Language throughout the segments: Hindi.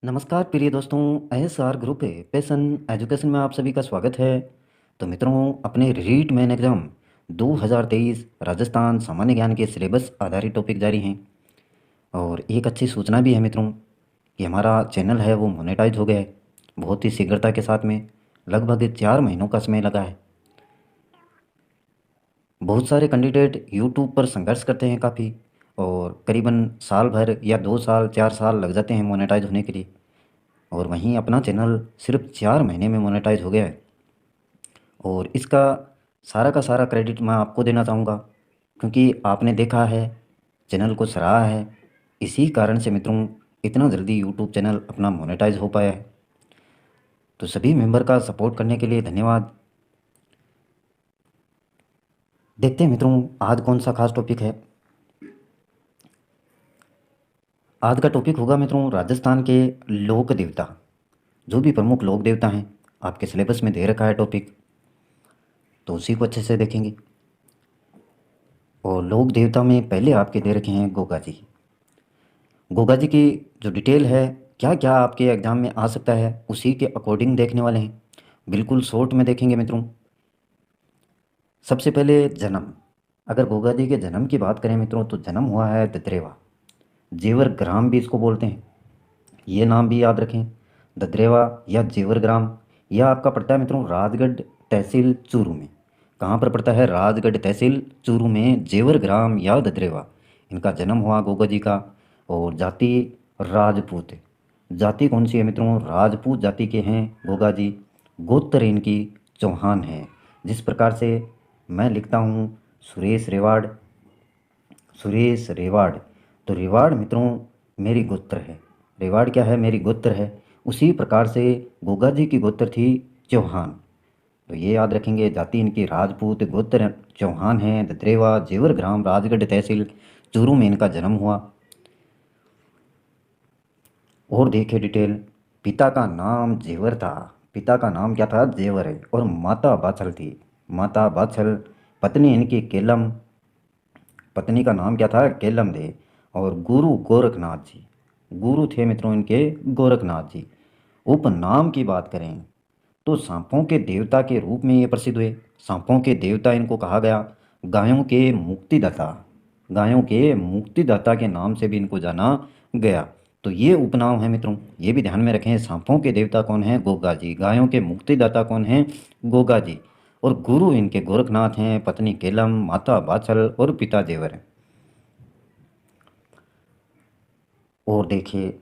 नमस्कार प्रिय दोस्तों। एएसआर ग्रुप है पैसन एजुकेशन में आप सभी का स्वागत है। तो मित्रों, अपने रीट मेन एग्ज़ाम 2023 राजस्थान सामान्य ज्ञान के सिलेबस आधारित टॉपिक जारी हैं। और एक अच्छी सूचना भी है मित्रों कि हमारा चैनल है वो मोनेटाइज हो गया है बहुत ही शीघ्रता के साथ में। लगभग 4 महीनों का समय लगा है। बहुत सारे कैंडिडेट यूट्यूब पर संघर्ष करते हैं काफ़ी, और करीबन साल भर या 2 साल 4 साल लग जाते हैं मोनेटाइज होने के लिए। और वहीं अपना चैनल सिर्फ 4 महीने में मोनेटाइज हो गया है। और इसका सारा का सारा क्रेडिट मैं आपको देना चाहूँगा, क्योंकि आपने देखा है, चैनल को सराहा है। इसी कारण से मित्रों इतना जल्दी यूट्यूब चैनल अपना मोनेटाइज हो पाया है। तो सभी मेंबर का सपोर्ट करने के लिए धन्यवाद। देखते हैं मित्रों आज कौन सा खास टॉपिक है। आज का टॉपिक होगा मित्रों राजस्थान के लोक देवता। जो भी प्रमुख लोक देवता हैं आपके सिलेबस में दे रखा है टॉपिक, तो उसी को अच्छे से देखेंगे। और लोक देवता में पहले आपके दे रखे हैं गोगा जी। गोगा जी की जो डिटेल है, क्या क्या आपके एग्ज़ाम में आ सकता है, उसी के अकॉर्डिंग देखने वाले हैं। बिल्कुल शॉर्ट में देखेंगे मित्रों। सबसे पहले जन्म। अगर गोगा जी के जन्म की बात करें मित्रों, तो जन्म हुआ है ददरेवा। जेवर ग्राम भी इसको बोलते हैं, ये नाम भी याद रखें। ददरेवा या जेवर ग्राम, यह आपका पड़ता है मित्रों राजगढ़ तहसील चूरू में। कहाँ पर पड़ता है? राजगढ़ तहसील चूरू में जेवर ग्राम या ददरेवा। इनका जन्म हुआ गोगा जी का। और जाति राजपूत। जाति कौन सी है मित्रों? राजपूत जाति के हैं गोगा जी। गोत्र इनकी चौहान है। जिस प्रकार से मैं लिखता हूँ सुरेश रेवाड़, सुरेश रेवाड़, तो रेवाड़ मित्रों मेरी गोत्र है। रेवाड़ क्या है? मेरी गोत्र है। उसी प्रकार से गोगा जी की गोत्र थी चौहान। तो ये याद रखेंगे, जाति इनकी राजपूत, गोत्र चौहान है। ददरेवा जेवर ग्राम राजगढ़ तहसील चूरू में इनका जन्म हुआ। और देखे डिटेल। पिता का नाम जेवर था। पिता का नाम क्या था? जेवर है। और माता बाछल थी। माता बाछल। पत्नी इनकी केलम। पत्नी का नाम क्या था? केलम दे। और गुरु गोरखनाथ जी। गुरु थे मित्रों इनके गोरखनाथ जी। उपनाम की बात करें तो सांपों के देवता के रूप में ये प्रसिद्ध हुए। सांपों के देवता इनको कहा गया। गायों के मुक्तिदाता, गायों के मुक्तिदाता के नाम से भी इनको जाना गया। तो ये उपनाम है मित्रों, ये भी ध्यान में रखें। सांपों के देवता कौन है? गोगा जी। गायों के मुक्तिदाता कौन है? गोगा जी। और गुरु इनके गोरखनाथ हैं, पत्नी केलम, माता बाछल और पिता देवर हैं। और देखिए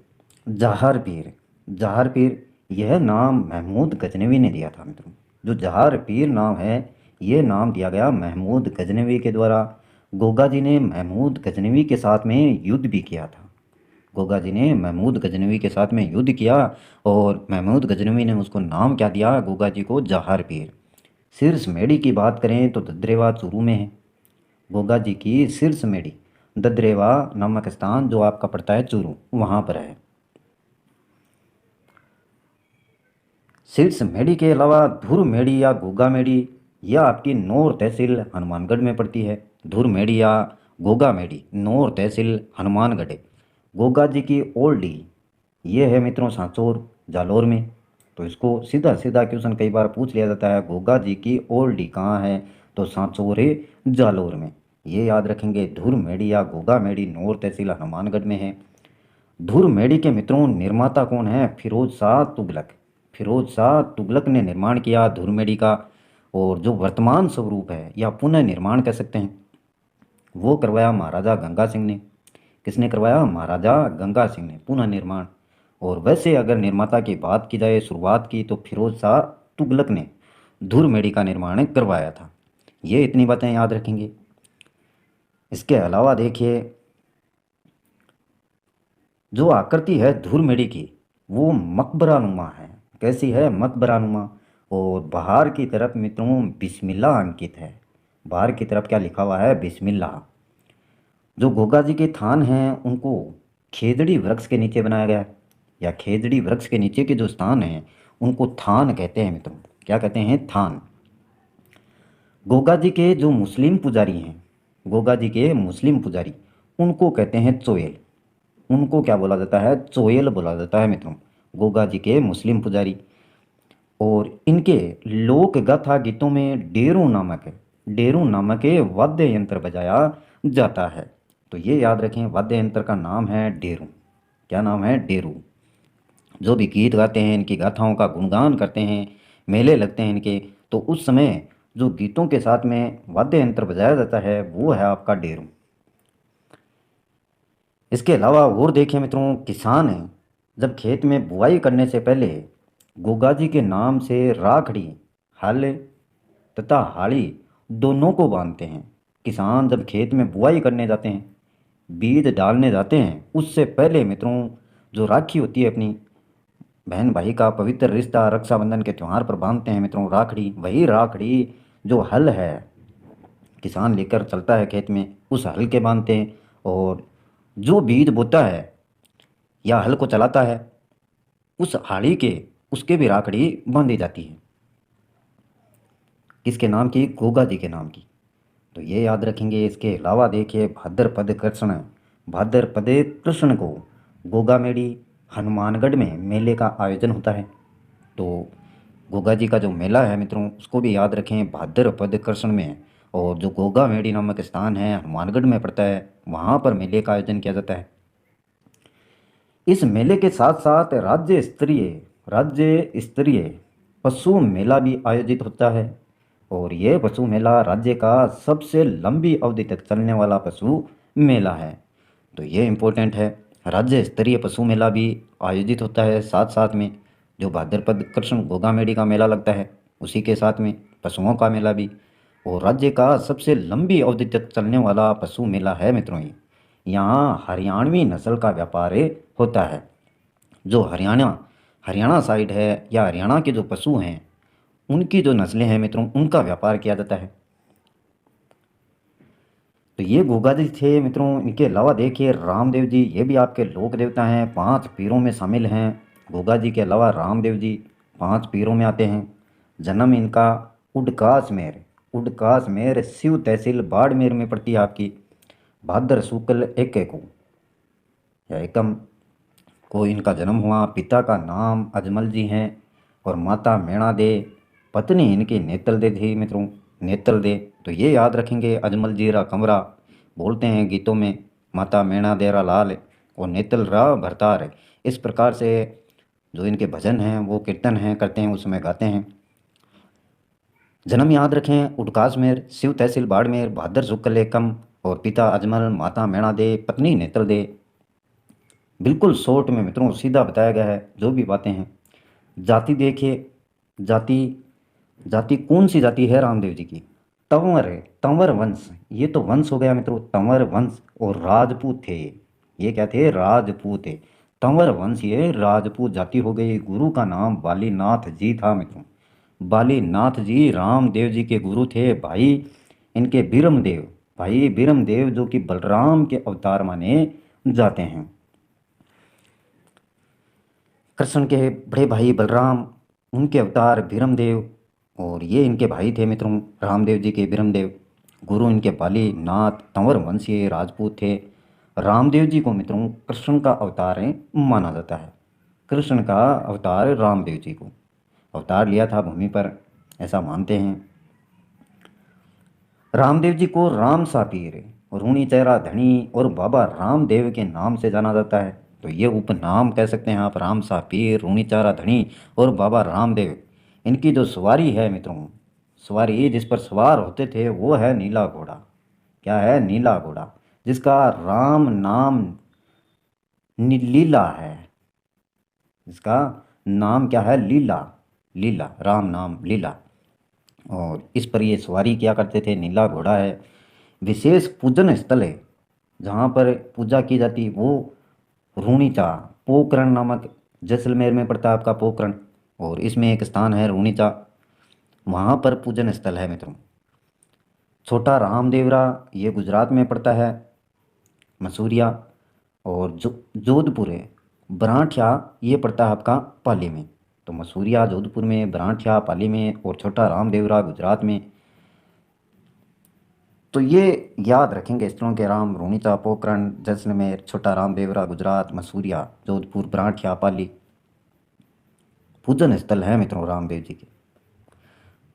जहार पीर। जहार पीर, यह नाम महमूद गजनवी ने दिया था मित्रों। जो जहार पीर नाम है, ये नाम दिया गया महमूद गजनवी के द्वारा। गोगा जी ने महमूद गजनवी के साथ में युद्ध भी किया था। गोगा जी ने महमूद गजनवी के साथ में युद्ध किया। और महमूद गजनवी ने उसको नाम क्या दिया? गोगा जी को जहार पीर। शीर्ष मेढ़ी की बात करें तो ददरेवा चूरू में है। गोगा जी की शीर्ष मेढ़ी ददरेवा नामक स्थान जो आपका पड़ता है चूरू, वहाँ पर है। शीर्ष मेढ़ी के अलावा धुर मेढ़ी या गोगा मेढ़ी, यह आपकी नौर तहसील हनुमानगढ़ में पड़ती है। धुर मेढ़ी या गोगा मेढ़ी नौर तहसील हनुमानगढ़। गोगा जी की ओल्डी, ये है मित्रों सांचौर जालौर में। तो इसको सीधा सीधा क्वेश्चन कई बार पूछ लिया जाता है, गोगा जी की ओल्डी कहाँ है? तो सांचौर है जालौर में। ये याद रखेंगे। धुर मेढ़ी या गोगा मेढ़ी नौर तहसील हनुमानगढ़ में है। धुर मेढ़ी के मित्रों निर्माता कौन है? फिरोज शाह तुगलक। फिरोज शाह तुगलक ने निर्माण किया धुर मेढ़ी का। और जो वर्तमान स्वरूप है या पुनः निर्माण कह सकते हैं, वो करवाया महाराजा गंगा सिंह ने। किसने करवाया? महाराजा गंगा सिंह ने पुनः निर्माण। और वैसे अगर निर्माता की बात की जाए, शुरुआत की, तो फिरोज शाह तुगलक ने धुर मेढ़ी का निर्माण करवाया था। ये इतनी बातें याद रखेंगे। इसके अलावा देखिए, जो आकृति है धुर मेढ़ी की, वो मकबरानुमा है। कैसी है? मकबरानुमा। और बाहर की तरफ मित्रों बिस्मिल्लाह अंकित है। बाहर की तरफ क्या लिखा हुआ है? बिस्मिल्लाह। जो गोगा जी के थान हैं उनको खेजड़ी वृक्ष के नीचे बनाया गया है, या खेजड़ी वृक्ष के नीचे के जो स्थान हैं उनको थान कहते हैं मित्रों। क्या कहते हैं? थान। गोगा जी के जो मुस्लिम पुजारी हैं, गोगा जी के मुस्लिम पुजारी, उनको कहते हैं चोयल। उनको क्या बोला जाता है? चोयल बोला जाता है मित्रों। गोगा जी के मुस्लिम पुजारी। और इनके लोक गाथा गीतों में डेरू नामक वाद्य यंत्र बजाया जाता है। तो ये याद रखें, वाद्य यंत्र का नाम है डेरू। क्या नाम है? डेरू। जो भी गीत गाते हैं, इनकी गाथाओं का गुणगान करते हैं, मेले लगते हैं इनके, तो उस समय जो गीतों के साथ में वाद्य यंत्र बजाया जाता है वो है आपका डेरू। इसके अलावा और देखें मित्रों, किसान जब खेत में बुआई करने से पहले गोगा जी के नाम से राखड़ी, हल तथा हाड़ी दोनों को बांधते हैं। किसान जब खेत में बुआई करने जाते हैं, बीज डालने जाते हैं, उससे पहले मित्रों जो राखी होती है अपनी बहन भाई का पवित्र रिश्ता रक्षाबंधन के त्यौहार पर बांधते हैं मित्रों राखड़ी। वही राखड़ी जो हल है किसान लेकर चलता है खेत में, उस हल के बांधते हैं। और जो बीज बोता है या हल को चलाता है, उस हाड़ी के उसके भी राखड़ी बांधी जाती है। किसके नाम की? गोगा जी के नाम की। तो ये याद रखेंगे। इसके अलावा देखिए भाद्रपद कृष्ण को गोगा मेड़ी हनुमानगढ़ में मेले का आयोजन होता है। तो गोगा जी का जो मेला है मित्रों, उसको भी याद रखें, भाद्रपद कृष्ण में है। और जो गोगा मेड़ी नामक स्थान है हनुमानगढ़ में पड़ता है, वहाँ पर मेले का आयोजन किया जाता है। इस मेले के साथ साथ राज्य स्तरीय पशु मेला भी आयोजित होता है। और यह पशु मेला राज्य का सबसे लंबी अवधि तक चलने वाला पशु मेला है। तो ये इम्पोर्टेंट है। राज्य स्तरीय पशु मेला भी आयोजित होता है साथ साथ में। जो भाद्रपद कृष्ण गोगा मेड़ी का मेला लगता है, उसी के साथ में पशुओं का मेला भी। और राज्य का सबसे लंबी अवधि तक चलने वाला पशु मेला है मित्रों ये। यहाँ हरियाणवी नस्ल का व्यापार होता है। जो हरियाणा साइड है या हरियाणा के जो पशु हैं, उनकी जो नस्लें हैं मित्रों, उनका व्यापार किया जाता है। तो ये गोगा जी थे मित्रों। इनके अलावा देखिए रामदेव जी, ये भी आपके लोक देवता हैं, 5 पीरों में शामिल हैं। गोगा जी के अलावा रामदेव जी 5 पीरों में आते हैं। जन्म इनका उडकासमेर शिव तहसील बाड़मेर में पड़ती है आपकी। भाद्र शुक्ल 1 को या एकम को इनका जन्म हुआ। पिता का नाम अजमल जी हैं और माता मैणा दे, पत्नी इनकी नेतल दे थी मित्रों, नेतल दे। तो ये याद रखेंगे, अजमल जी रा कमरा बोलते हैं गीतों में, माता मैणा दे रा लाल और नेतल रा भरतार। इस प्रकार से जो इनके भजन हैं वो कीर्तन हैं करते हैं, उसमें गाते हैं। जन्म याद रखें, उडकासमेर शिव तहसील बाड़मेर, भाद्र शुक्ल एकम, और पिता अजमल, माता मैणा दे, पत्नी नेतल दे। बिल्कुल शॉर्ट में मित्रों सीधा बताया गया है जो भी बातें हैं। जाति देखिए, जाति जाति कौन सी जाति है रामदेव जी की? तंवर है, तंवर वंश। ये तो वंश हो गया मित्रों, तंवर वंश। और राजपूत थे ये क्या थे? राजपूत थे। तंवर वंश, ये राजपूत जाति हो गई। गुरु का नाम बालीनाथ जी था मित्रों। बालीनाथ जी रामदेव जी के गुरु थे। भाई इनके भाई बीरमदेव जो कि बलराम के अवतार माने जाते हैं। कृष्ण के बड़े भाई बलराम, उनके अवतार बीरमदेव। और ये इनके भाई थे मित्रों, रामदेव जी के बीरमदेव। गुरु इनके पाली नाथ तंवर वंशीय राजपूत थे। रामदेव जी को मित्रों कृष्ण का अवतार माना जाता है। कृष्ण का अवतार रामदेव जी को अवतार लिया था भूमि पर, ऐसा मानते हैं। रामदेव जी को राम सापीर, रूणी चेहरा धनी और बाबा रामदेव के नाम से जाना जाता है। तो ये उपनाम कह सकते हैं आप, राम सापीर, रूणी चेहरा धनी और बाबा रामदेव। इनकी जो सवारी है मित्रों, सवारी जिस पर सवार होते थे वो है नीला घोड़ा। क्या है? नीला घोड़ा, जिसका राम नाम लीला है। इसका नाम क्या है? लीला। लीला, राम नाम लीला। और इस पर ये सवारी किया करते थे। नीला घोड़ा है। विशेष पूजन स्थल है जहाँ पर पूजा की जाती, वो रूणीचा पोकरण नामक, जैसलमेर में पड़ता है आपका पोकरण। और इसमें एक स्थान है रूणीचा, वहाँ पर पूजन स्थल है मित्रों। छोटा रामदेवरा, ये गुजरात में पड़ता है, मसूरिया। और जो जोधपुर है बराठिया, ये पड़ता है आपका पाली में। तो मसूरिया जोधपुर में, बराठिया पाली में, और छोटा रामदेवरा गुजरात में। तो ये याद रखेंगे स्थलों के नाम, रूणीचा, पोखरण, जैसलमेर, छोटा रामदेवरा गुजरात, मसूरिया, जोधपुर, बराठिया, पाली। पूजन स्थल है मित्रों रामदेव जी के।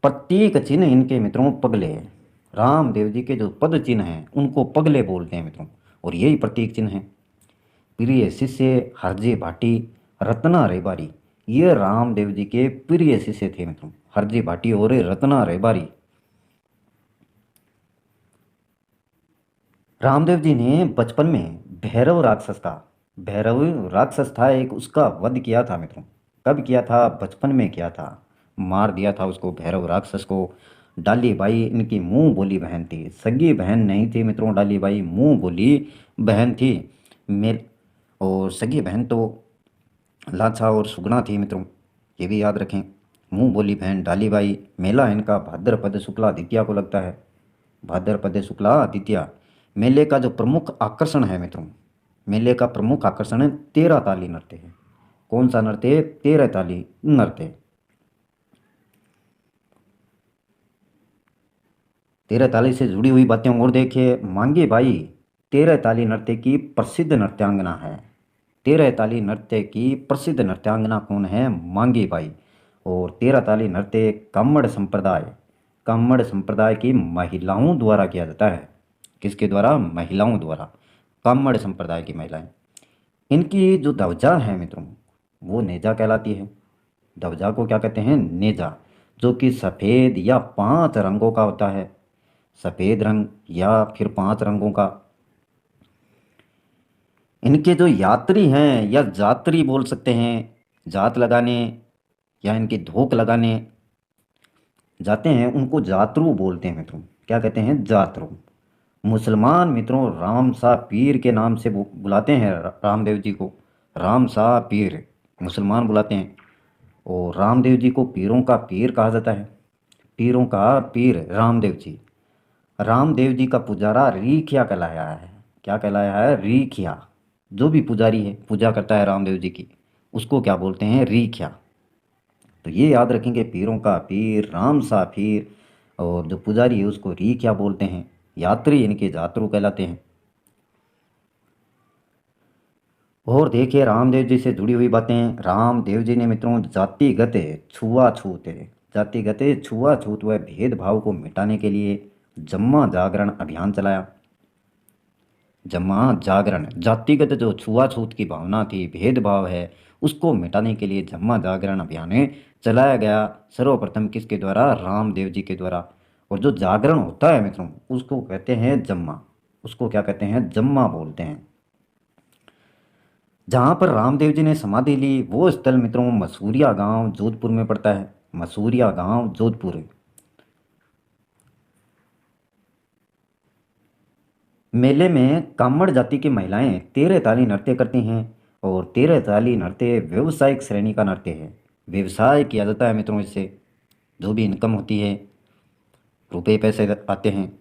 प्रतीक चिन्ह इनके मित्रों पगले हैं। रामदेव जी के जो पद चिन्ह हैं उनको पगले बोलते हैं मित्रों, और यही प्रतीक चिन्ह है। प्रिय शिष्य हरजी भाटी, रत्ना रेबारी, ये रामदेव जी के प्रिय शिष्य थे मित्रों, हरजी भाटी और रत्ना रेबारी। रामदेव जी ने बचपन में भैरव राक्षस था एक, उसका वध किया था मित्रों। कब किया था? बचपन में किया था, मार दिया था उसको, भैरव राक्षस को। डाली बाई इनकी मुंह बोली बहन थी, सगी बहन नहीं थी मित्रों, डाली बाई मुंह बोली बहन थी। मेल और सगी बहन तो लाछा और सुगना थी मित्रों, ये भी याद रखें। मुंह बोली बहन डाली बाई। मेला इनका भाद्रपद शुक्ला द्वितीया को लगता है, भाद्रपद शुक्ला द्वितीया। मेले का जो प्रमुख आकर्षण है मित्रों, मेले का प्रमुख आकर्षण है तेरह ताली नृत्य है। कौन सा नृत्य? तेरह ताली नृत्य। तेरह ताली से जुड़ी हुई बातें और देखिए। मांगी बाई तेरह ताली नृत्य की प्रसिद्ध नृत्यांगना है। तेरह ताली नृत्य की प्रसिद्ध नृत्यांगना कौन है? मांगी बाई। और तेरह ताली नृत्य कामड़ संप्रदाय की महिलाओं द्वारा किया जाता है। किसके द्वारा? महिलाओं द्वारा, कामड़ संप्रदाय की महिलाएं। इनकी जो ध्वजा है मित्रों वो नेजा कहलाती है। ध्वजा को क्या कहते हैं? नेजा, जो कि सफ़ेद या पांच रंगों का होता है। सफ़ेद रंग या फिर पांच रंगों का। इनके जो यात्री हैं या जात्री बोल सकते हैं, जात लगाने या इनकी धोख लगाने जाते हैं उनको जातरू बोलते हैं मित्रों। क्या कहते हैं? जातरू। मुसलमान मित्रों राम सा पीर के नाम से बुलाते हैं रामदेव जी को, राम सा पीर मुसलमान बुलाते हैं। और रामदेव जी को पीरों का पीर कहा जाता है, पीरों का पीर रामदेव जी। रामदेव जी का पुजारा रीखिया कहलाया है। क्या कहलाया है? रीखिया। जो भी पुजारी है, पूजा करता है रामदेव जी की, उसको क्या बोलते हैं? रीखिया। तो ये याद रखेंगे, पीरों का पीर राम सा पीर, और जो पुजारी है उसको रीखिया बोलते हैं। यात्री इनके जातरू कहलाते हैं। और देखिए रामदेव जी से जुड़ी हुई बातें। रामदेव जी ने मित्रों जातिगत छुआछूत जातिगत छुआछूत व भेदभाव को मिटाने के लिए जम्मा जागरण अभियान चलाया। जम्मा जागरण, जातिगत जो छुआछूत की भावना थी, भेदभाव है, उसको मिटाने के लिए जम्मा जागरण अभियान चलाया गया। सर्वप्रथम किसके द्वारा? रामदेव जी के द्वारा। और जो जागरण होता है मित्रों उसको कहते हैं जम्मा, उसको क्या कहते हैं? जम्मा बोलते हैं। जहाँ पर रामदेव जी ने समाधि ली वो स्थल मित्रों मसूरिया गांव जोधपुर में पड़ता है। मसूरिया गांव जोधपुर। मेले में कामड़ जाति की महिलाएं तेरह ताली नृत्य करती हैं, और तेरह ताली नृत्य व्यवसायिक श्रेणी का नृत्य है। व्यवसाय किया जाता है मित्रों इससे, जो भी इनकम होती है, रुपए पैसे आते हैं,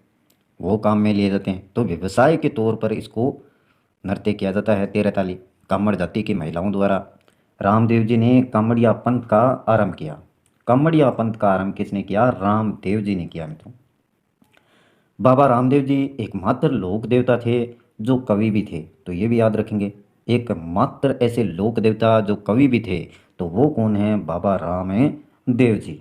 वो काम में लिए जाते हैं, तो व्यवसाय के तौर पर इसको नृत्य किया जाता है तेरह ताली, कामड़ जाति की महिलाओं द्वारा। रामदेव जी ने कामड़िया पंथ का आरंभ किया। कामड़िया पंथ का आरंभ किसने किया? रामदेव जी ने किया मित्रों। बाबा रामदेव जी एकमात्र लोक देवता थे जो कवि भी थे, तो ये भी याद रखेंगे। एकमात्र ऐसे लोक देवता जो कवि भी थे, तो वो कौन है? बाबा रामदेव जी।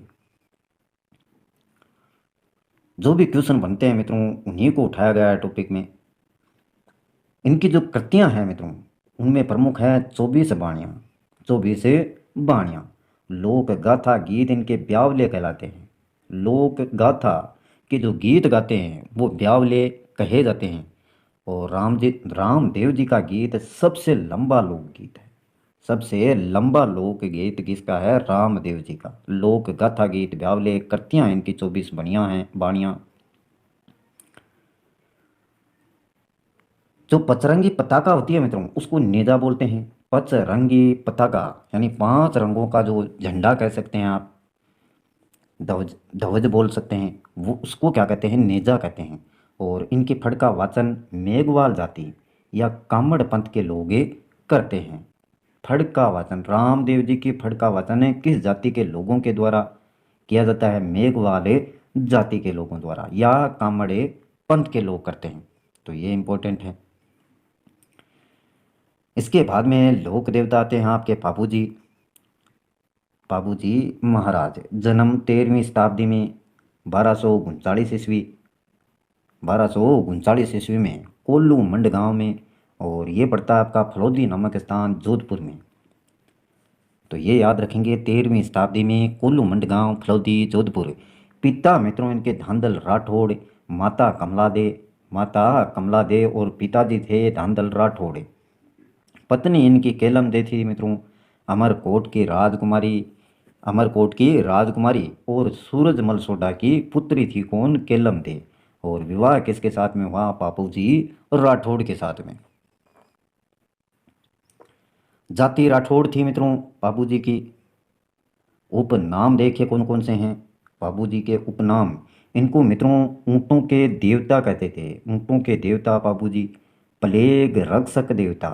जो भी क्वेश्चन बनते हैं मित्रों उन्हीं को उठाया गया है टॉपिक में। इनकी जो कृतियां हैं मित्रों उनमें प्रमुख है 24 बाणियाँ। 24 बाणियाँ। लोक गाथा गीत इनके ब्यावले कहलाते हैं। लोक गाथा के जो गीत गाते हैं वो ब्यावले कहे जाते हैं। और रामदेव जी का गीत सबसे लंबा लोकगीत है। सबसे लंबा लोकगीत किसका है? रामदेव जी का। लोक गाथा गीत ब्यावले कृतियाँ इनकी 24 हैं बाणियाँ। जो पचरंगी पताका होती है मित्रों उसको नेजा बोलते हैं। पचरंगी पताका यानी पांच रंगों का जो झंडा कह सकते हैं आप, ध्वज ध्वज बोल सकते हैं, वो उसको क्या कहते हैं? नेजा कहते हैं। और इनके फड़ का वाचन मेघवाल जाति या कामड़ पंथ के लोग करते हैं। फड़ का वाचन, रामदेव जी की फड़ का वाचन है किस जाति के लोगों के द्वारा किया जाता है? मेघवाले जाति के लोगों द्वारा या कामड़े पंथ के लोग करते हैं। तो ये इंपॉर्टेंट है। इसके बाद में लोक देवता आते हैं आपके बापू जी। पाबूजी महाराज, जन्म 13वीं शताब्दी में 1239 ईस्वी, 1239 ईस्वी में कोल्लू मंड गांव में। और ये पड़ता है आपका फलौदी नामक स्थान जोधपुर में। तो ये याद रखेंगे, 13वीं शताब्दी में कोल्लू मंड गांव, फलौदी, जोधपुर। पिता मित्रों इनके धांधल राठौड़, माता कमला दे, माता कमला दे और पिताजी थे धांधल राठौड़। पत्नी इनकी केलम दे थी मित्रों, अमरकोट की राजकुमारी, अमरकोट की राजकुमारी। और सूरजमल सोडा की पुत्री थी कौन, केलम दे। और विवाह किसके साथ में हुआ, बापूजी राठौड़ के साथ में। जाति राठौड़ थी मित्रों बाबूजी की। उपनाम देखिए कौन कौन से हैं बाबूजी के उपनाम। इनको मित्रों ऊँटों के देवता कहते थे, ऊँटों के देवता बाबूजी। प्लेग रक्षक देवता,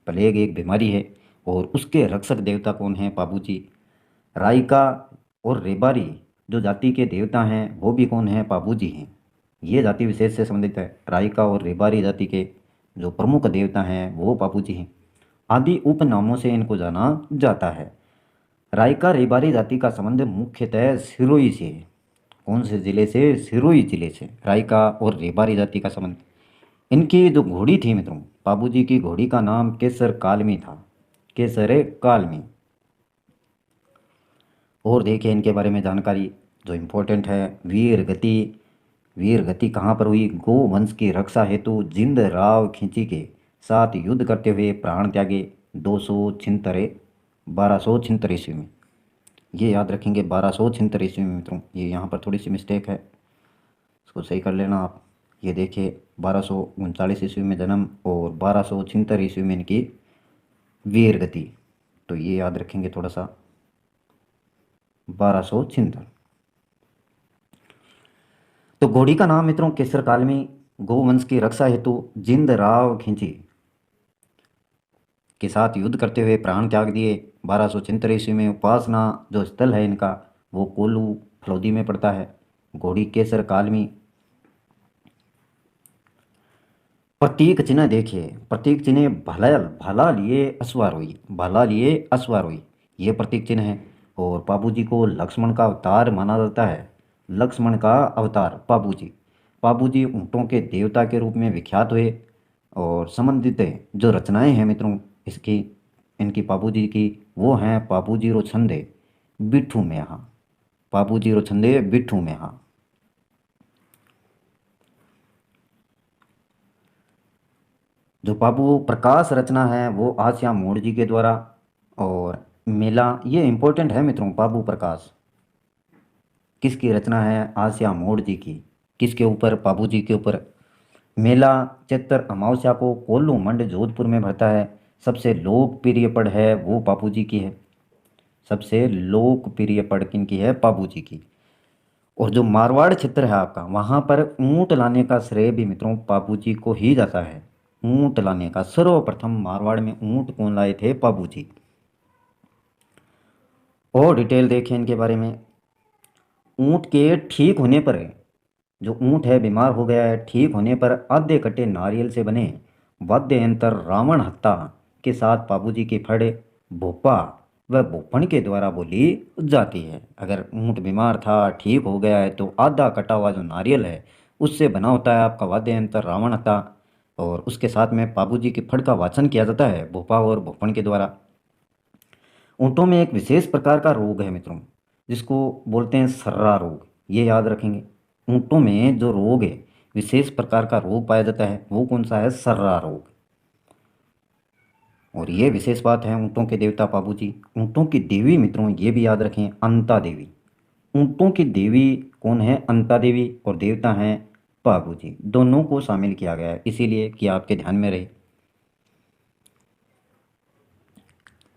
प्लेग एक बीमारी है और उसके रक्षक देवता कौन है, बाबूजी। राइका और रेबारी जो जाति के देवता हैं वो भी कौन है, बाबूजी हैं। ये जाति विशेष से संबंधित है। राइका और रेबारी जाति के जो प्रमुख देवता हैं वो बाबूजी हैं। आदि उपनामों से इनको जाना जाता है। राइका रेबारी जाति का संबंध मुख्यतः सिरोही से। कौन से जिले से, सिरोही जिले से राइका और रेबारी जाति का संबंध। इनकी जो घोड़ी थी मित्रों, बाबूजी की घोड़ी का नाम केसर कालमी था, केसर कालमी। और देखिए इनके बारे में जानकारी जो इम्पोर्टेंट है, वीर गति। वीर गति कहाँ पर हुई, गोवंश की रक्षा हेतु जिंद राव खिंची के साथ युद्ध करते हुए प्राण त्यागे 1276 ईस्वी में। ये याद रखेंगे 1276 ईस्वी में मित्रों। ये यहाँ पर थोड़ी सी मिस्टेक है, इसको सही कर लेना आप। ये देखिए 1239 ईस्वी में जन्म और 1276 ईस्वी में इनकी वीर गति। तो ये याद रखेंगे थोड़ा सा, 1276। तो घोड़ी का नाम मित्रों केसर कालमी, गोवंश की रक्षा हेतु जिंद राव खिंची के साथ युद्ध करते हुए प्राण त्याग दिए 1276 ईस्वी में। उपासना जो स्थल है इनका वो कोल्लू फलौदी में पड़ता है। घोड़ी केसर कालमी। प्रतीक चिन्ह देखिए, प्रतीक चिन्ह भला भला लिए अश्वारोही, भला लिए अश्वारोही ये प्रतीक चिन्ह है। और बाबूजी को लक्ष्मण का अवतार माना जाता है, लक्ष्मण का अवतार बाबूजी। बाबूजी ऊँटों के देवता के रूप में विख्यात हुए। और संबंधित जो रचनाएं हैं मित्रों इसकी, इनकी बाबूजी की, वो हैं बाबूजी रो छंदे बिट्ठू में यहाँ, बाबूजी रो छंदे बिट्ठू में यहाँ। जो बाबू प्रकाश रचना है वो आसिया मोड़ जी के द्वारा। और मेला ये इम्पोर्टेंट है मित्रों, बाबू प्रकाश किसकी रचना है, आसिया मोड़ जी की। किसके ऊपर, बाबूजी के ऊपर। मेला चैत्र अमावस्या को कोल्लू मंड जोधपुर में भरता है। सबसे लोकप्रिय पढ़ है वो बाबूजी की है, सबसे लोकप्रिय पढ़ किनकी है, बाबूजी की। और जो मारवाड़ क्षेत्र है आपका, वहाँ पर ऊँट लाने का श्रेय भी मित्रों बाबूजी को ही जाता है। ऊँट लाने का सर्वप्रथम मारवाड़ में ऊँट कौन लाए थे, बाबूजी। और डिटेल देखें इनके बारे में। ऊँट के ठीक होने पर, जो ऊँट है बीमार हो गया है, ठीक होने पर आधे कटे नारियल से बने वाद्य यंत्र रावण हत्ता के साथ बाबूजी की फड़, भोपा व भोपण के द्वारा बोली जाती है। अगर ऊँट बीमार था, ठीक हो गया है, तो आधा कटा हुआ जो नारियल है उससे बना होता है आपका वाद्य यंत्र रावण हत्ता। और उसके साथ में बाबूजी की फड़ का वाचन किया जाता है भोपा और भोपण के द्वारा। ऊँटों में एक विशेष प्रकार का रोग है मित्रों, जिसको बोलते हैं सर्रा रोग, ये याद रखेंगे। ऊँटों में जो रोग है, विशेष प्रकार का रोग पाया जाता है, वो कौन सा है, सर्रा रोग। और ये विशेष बात है ऊँटों के देवता बाबूजी। ऊँटों की देवी मित्रों ये भी याद रखें, अंता देवी। ऊँटों की देवी कौन है, अंता देवी। और देवता हैं बाबूजी। दोनों को शामिल किया गया है इसीलिए कि आपके ध्यान में रहे।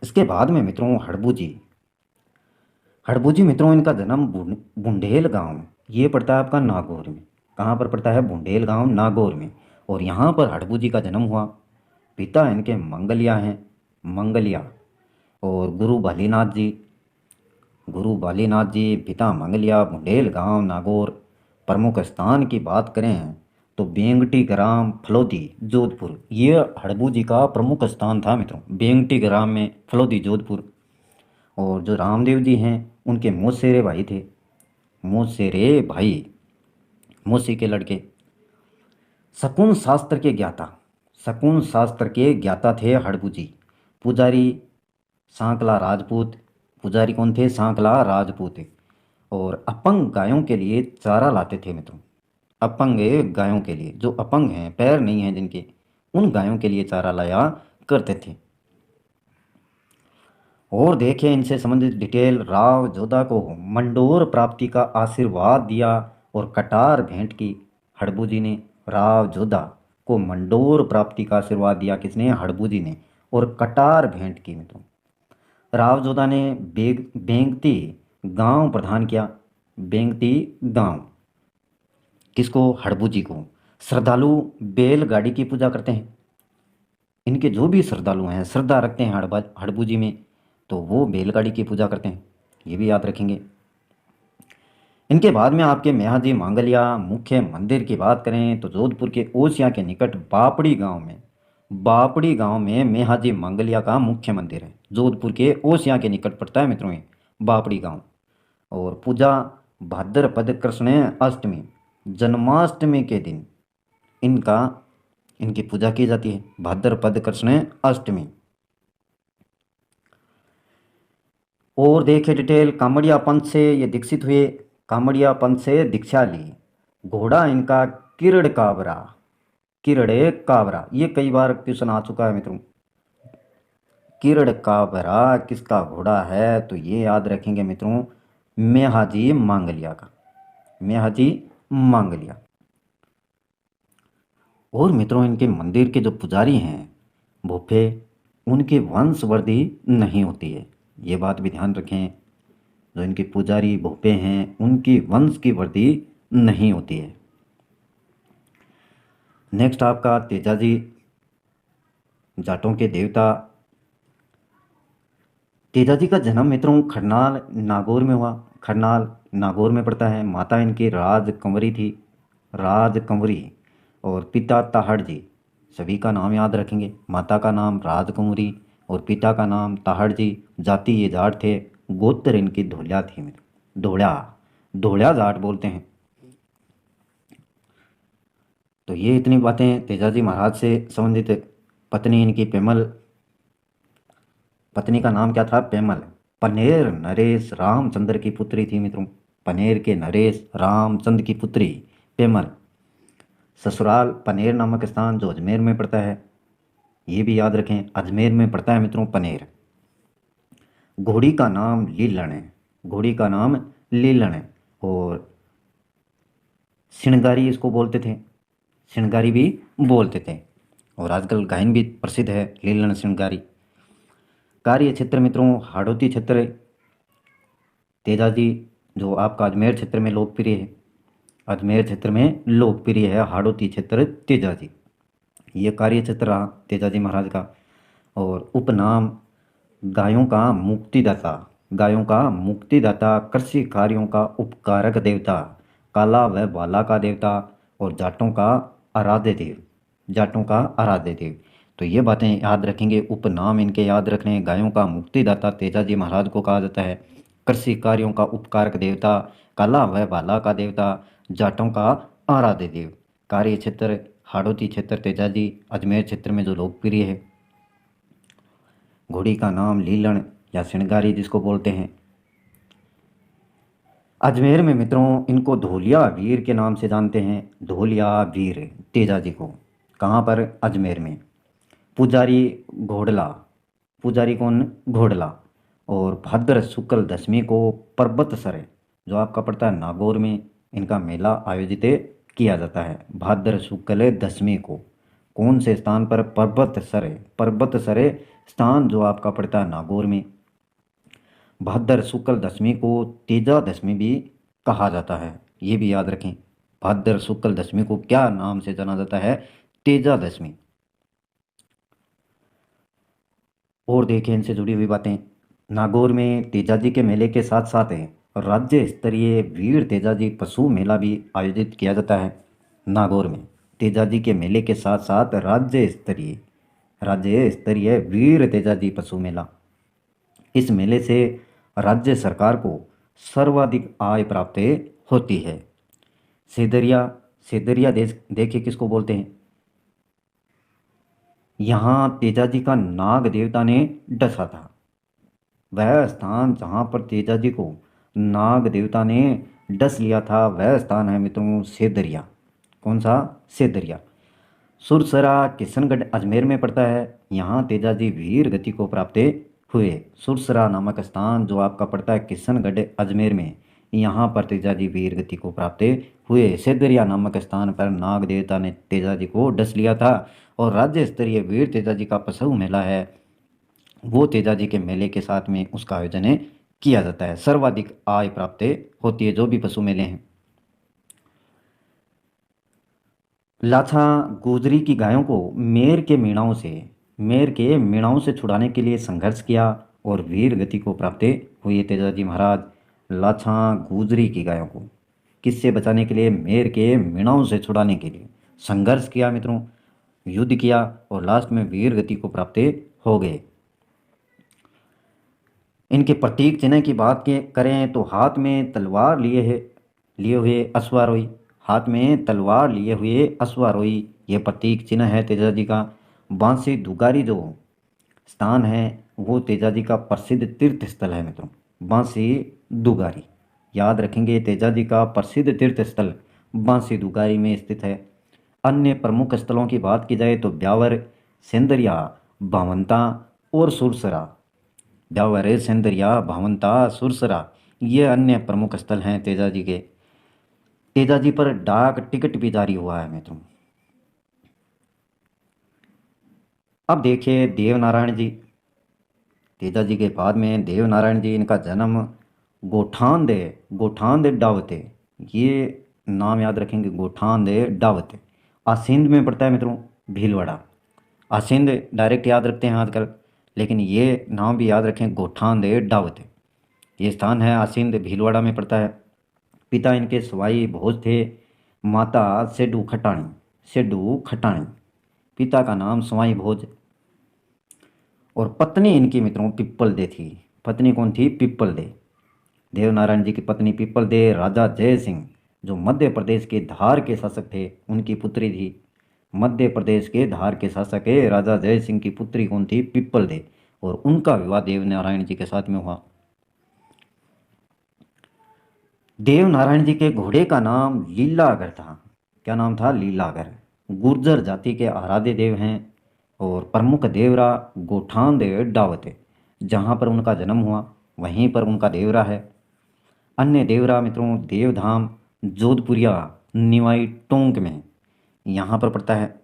इसके बाद में मित्रों हड़बू जी। हड़बू जी मित्रों इनका जन्म बुंडेल गांव, ये पड़ता है आपका नागौर में। कहाँ पर पड़ता है, बुंडेल गांव नागौर में। और यहाँ पर हड़बू जी का जन्म हुआ। पिता इनके मंगलिया हैं, मंगलिया। और गुरु बालीनाथ जी, गुरु बालीनाथ जी पिता मंगलिया, बुंडेल गांव नागौर। प्रमुख स्थान की बात करें तो बेंगटी ग्राम, फलौदी, जोधपुर, ये हड़बू जी का प्रमुख स्थान था मित्रों। बेंगटी ग्राम में, फलौदी, जोधपुर। और जो रामदेव जी हैं उनके मौसेरे भाई थे, मौसेरे भाई, मौसी के लड़के। शकुन शास्त्र के ज्ञाता, शकुन शास्त्र के ज्ञाता थे हड़बू जी। पुजारी सांकला राजपूत, पुजारी कौन थे? सांकला राजपूत। और अपंग गायों के लिए चारा लाते थे मित्रों। अपंग गायों के लिए, जो अपंग हैं, पैर नहीं हैं जिनके, उन गायों के लिए चारा लाया करते थे। और देखें इनसे संबंधित डिटेल। राव जोधा को मंडोर प्राप्ति का आशीर्वाद दिया और कटार भेंट की हड़बू जी ने। राव जोधा को मंडोर प्राप्ति का आशीर्वाद दिया किसने? हड़बू जी ने। और कटार भेंट की मित्रों। राव जोधा ने बेंगती गांव प्रदान किया। बेंगती गांव किसको? हड़बू जी को। श्रद्धालु बैलगाड़ी की पूजा करते हैं। इनके जो भी श्रद्धालु हैं, श्रद्धा रखते हैं हड़बू जी में, तो वो बैलगाड़ी की पूजा करते हैं, ये भी याद रखेंगे। इनके बाद में आपके मेहाजी मांगलिया मुख्य मंदिर की बात करें तो जोधपुर के ओसिया के निकट बापड़ी गांव में मेहाजी मांगलिया का मुख्य मंदिर है। जोधपुर के ओसिया के निकट पड़ता है मित्रों ये बापड़ी गांव। और पूजा भाद्रपद कृष्ण अष्टमी, जन्माष्टमी के दिन इनकी पूजा की जाती है, भाद्रपद कृष्ण अष्टमी। और देखिए डिटेल, कामड़िया पंथ से ये दीक्षित हुए, कामड़िया पंथ से दीक्षा ली। घोड़ा इनका किरड़ काबरा, किरड़े काबरा, ये कई बार क्वेश्चन आ चुका है मित्रों। किरड़ काबरा किसका घोड़ा है? तो ये याद रखेंगे मित्रों, मेहाजी मांगलिया का, मेहाजी मांगलिया। और मित्रों इनके मंदिर के जो पुजारी हैं भोपे, उनकी वंशवृद्धि नहीं होती है, ये बात भी ध्यान रखें। जो इनके पुजारी भोपे हैं उनकी वंश की वृद्धि नहीं होती है। नेक्स्ट आपका तेजाजी, जाटों के देवता। तेजाजी का जन्म मित्रों खरनाल नागौर में हुआ। खरनाल नागौर में पड़ता है। माता इनकी राजकंवरी थी, राजकंवरी। और पिता ताहड़ जी, सभी का नाम याद रखेंगे। माता का नाम राजकुंवरी और पिता का नाम ताहड़ जी। जाति ये जाट थे। गोत्र इनकी धोलिया थी मित्र, धोलिया, धोलिया जाट बोलते हैं। तो ये इतनी बातें तेजाजी महाराज से संबंधित। पत्नी इनकी पेमल, पत्नी का नाम क्या था? पेमल। पनेर नरेश रामचंद्र की पुत्री थी मित्रों। पनेर के नरेश रामचंद्र की पुत्री पेमल। ससुराल पनेर नामक स्थान जो अजमेर में पड़ता है, ये भी याद रखें, अजमेर में पड़ता है मित्रों पनेर। घोड़ी का नाम लीलन है, घोड़ी का नाम लीलन है। और सिणगारी इसको बोलते थे, सिणगारी भी बोलते थे। और आजकल गायन भी प्रसिद्ध है लीलन सिणगारी। कार्य क्षेत्र मित्रों हाड़ौती क्षेत्र। तेजाजी जो आपका अजमेर क्षेत्र में लोकप्रिय है, अजमेर क्षेत्र में लोकप्रिय है हाड़ौती क्षेत्र तेजाजी। ये कार्य क्षेत्र रहा तेजाजी महाराज का। और उपनाम गायों का मुक्तिदाता, गायों का मुक्तिदाता, कृषि कार्यों का उपकारक देवता, काला व बाला का देवता और जाटों का आराध्य देव, जाटों का आराध्य देव। तो ये बातें याद रखेंगे, उपनाम इनके याद रखने। गायों का मुक्तिदाता तेजाजी महाराज को कहा जाता है, कृषि कार्यों का उपकारक देवता, काला व बाला का देवता, जाटों का आराध्य देव। कार्य क्षेत्र हाड़ौती क्षेत्र तेजाजी, अजमेर क्षेत्र में जो लोकप्रिय है। घोड़ी का नाम लीलन या सिणगारी जिसको बोलते हैं। अजमेर में मित्रों इनको धोलिया वीर के नाम से जानते हैं, धोलिया वीर तेजाजी को। कहाँ पर? अजमेर में। पुजारी घोड़ला, पुजारी कौन? घोड़ला। और भाद्र शुक्ल दशमी को पर्वतसर जो आपका पड़ता है नागौर में, इनका मेला आयोजित किया जाता है भाद्र शुक्ल दशमी को। कौन से स्थान पर? पर्वतसर, पर्वतसर स्थान जो आपका पड़ता है नागौर में। भाद्र शुक्ल दशमी को तेजा दशमी भी कहा जाता है, ये भी याद रखें। भाद्र शुक्ल दशमी को क्या नाम से जाना जाता है? तेजा दशमी। और देखें इनसे जुड़ी हुई बातें। नागौर में तेजाजी के मेले के साथ साथ राज्य स्तरीय वीर तेजाजी पशु मेला भी आयोजित किया जाता है नागौर में। तेजाजी के मेले के साथ साथ राज्य स्तरीय वीर तेजाजी पशु मेला इस मेले से राज्य सरकार को सर्वाधिक आय प्राप्त होती है। सेदरिया, सेदरिया देश देखिए किसको बोलते हैं। यहाँ तेजाजी का नाग देवता ने डसा था। वह स्थान जहाँ पर तेजाजी को नाग देवता ने डस लिया था वह स्थान है मित्रों सेदरिया। कौन सा? सेदरिया। सुरसरा किशनगढ़ अजमेर में पड़ता है। यहाँ तेजाजी वीर गति को प्राप्त हुए। सुरसरा नामक स्थान जो आपका पड़ता है किशनगढ़ अजमेर में, यहाँ पर तेजाजी वीर गति को प्राप्त हुए। सेदरिया नामक स्थान पर नाग देवता ने तेजाजी को डस लिया था। और राज्य स्तरीय वीर तेजाजी का पशु मेला है, वो तेजाजी के मेले के साथ में उसका आयोजन किया जाता है। सर्वाधिक आय प्राप्त होती है जो भी पशु मेले हैं। लाछा गुजरी की गायों को मेर के मीणाओं से छुड़ाने के लिए संघर्ष किया और वीर गति को प्राप्त हुई तेजाजी महाराज। लाछा गुजरी की गायों को किससे बचाने के लिए? मेर के मीणाओं से छुड़ाने के लिए संघर्ष किया मित्रों, युद्ध किया और लास्ट में वीर गति को प्राप्त हो गए। इनके प्रतीक चिन्ह की बात करें तो हाथ में तलवार लिए हुए अश्वारोही, हाथ में तलवार लिए हुए अश्वारोही ये प्रतीक चिन्ह है तेजाजी का। बांसी दुगारी जो स्थान है वो तेजाजी का प्रसिद्ध तीर्थ स्थल है मित्रों। बांसी दुगारी याद रखेंगे, तेजाजी का प्रसिद्ध तीर्थ स्थल बांसी दुगारी में स्थित है। अन्य प्रमुख स्थलों की बात की जाए तो ब्यावर, सेंदरिया, भावंता और सुरसरा। ब्यावर, सेंदरिया, भावंता, सुरसरा ये अन्य प्रमुख स्थल हैं तेजाजी के। तेजाजी पर डाक टिकट भी जारी हुआ है मित्रों। अब देखिए देवनारायण जी, तेजाजी के बाद में देवनारायण जी, इनका जन्म गोठान दे डावते, ये नाम याद रखेंगे, गोठान दे डावते आसिंद में पड़ता है मित्रों। भीलवाड़ा, आसिंद डायरेक्ट याद रखते हैं आजकल, लेकिन ये नाम भी याद रखें गोठान दे डावते। ये स्थान है आसिंद भीलवाड़ा में पड़ता है। पिता इनके सवाई भोज थे, माता सेडू खटाणी, पिता का नाम सवाई भोज और पत्नी इनकी मित्रों पिप्पल दे थी। पत्नी कौन थी? पिप्पल दे। देवनारायण जी की पत्नी पिप्पल दे राजा जय सिंह जो मध्य प्रदेश के धार के शासक थे उनकी पुत्री थी। मध्य प्रदेश के धार के शासक है राजा जय सिंह की पुत्री कौन थी? पिप्पल दे। और उनका विवाह देवनारायण जी के साथ में हुआ। देवनारायण जी के घोड़े का नाम लीलागर था। क्या नाम था? लीलागर। गुर्जर जाति के आराध्य देव हैं और प्रमुख देवरा गोठान देव डावते, जहाँ पर उनका जन्म हुआ वहीं पर उनका देवरा है। अन्य देवरा मित्रों देवधाम जोधपुरिया निवाई टोंक में यहाँ पर पड़ता है।